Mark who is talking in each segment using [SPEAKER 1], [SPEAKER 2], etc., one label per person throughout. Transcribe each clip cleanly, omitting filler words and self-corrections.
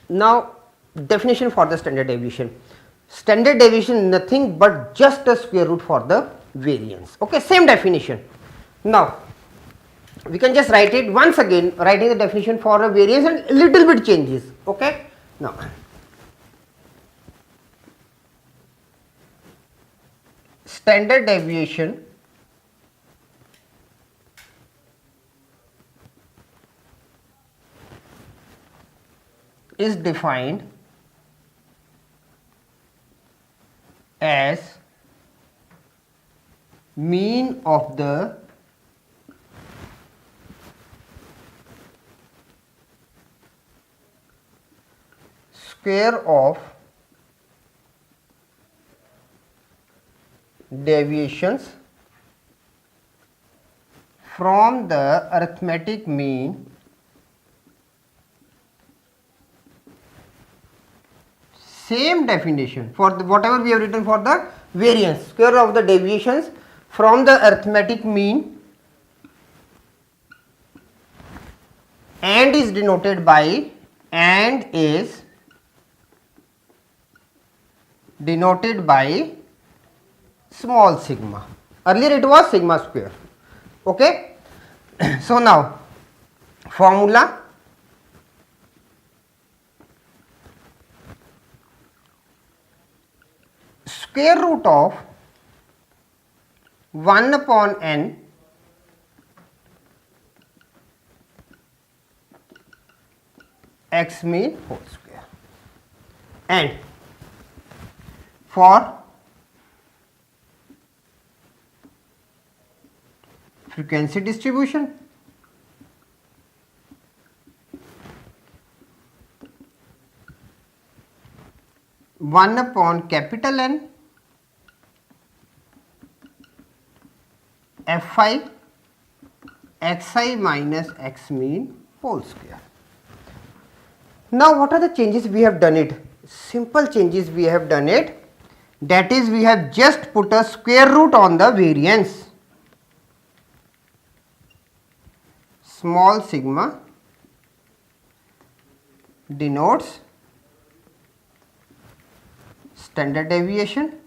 [SPEAKER 1] Now definition for the standard deviation. Standard deviation nothing but just a square root for the variance. Okay, same definition. Now we can just write it once again, writing the definition for a variance and a little bit changes. Okay. Now standard deviation is defined as mean of the square of deviations from the arithmetic mean same definition for the, whatever we have written for the variance, square of the deviations from the arithmetic mean, and is denoted by, and is denoted by small sigma. Earlier it was sigma square. Okay. So now formula: square root of 1 upon n x mean whole square, and for frequency distribution, one upon capital N fi xi minus x mean whole square. Now what are the changes we have done it? Simple changes we have done it, that is we have just put a square root on the variance. Small sigma denotes standard deviation,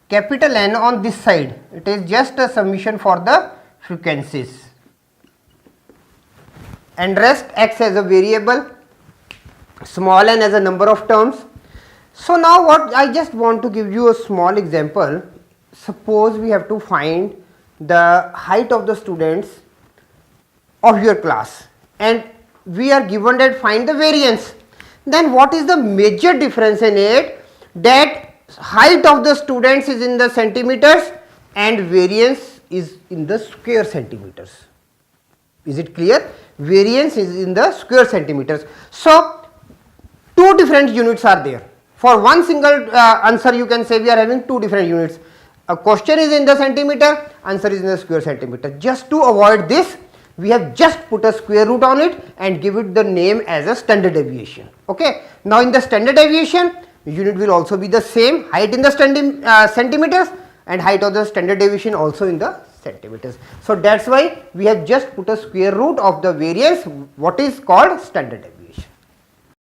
[SPEAKER 1] capital N on this side, it is just a summation for the frequencies, and rest x as a variable, small n as a number of terms. So now what I just want to give you a small example. Suppose we have to find the height of the students of your class and we are given that find the variance. Then what is the major difference in it? That height of the students is in the centimeters and variance is in the square centimeters. Is it clear? Variance is in the square centimeters. So two different units are there. For one single answer you can say we are having two different units. A question is in the centimeter, answer is in the square centimeter. Just to avoid this, we have just put a square root on it and give it the name as a standard deviation. Okay. Now in the standard deviation, unit will also be the same, height in the centimeters and height of the standard deviation also in the centimeters. So that's why we have just put a square root of the variance, what is called standard deviation.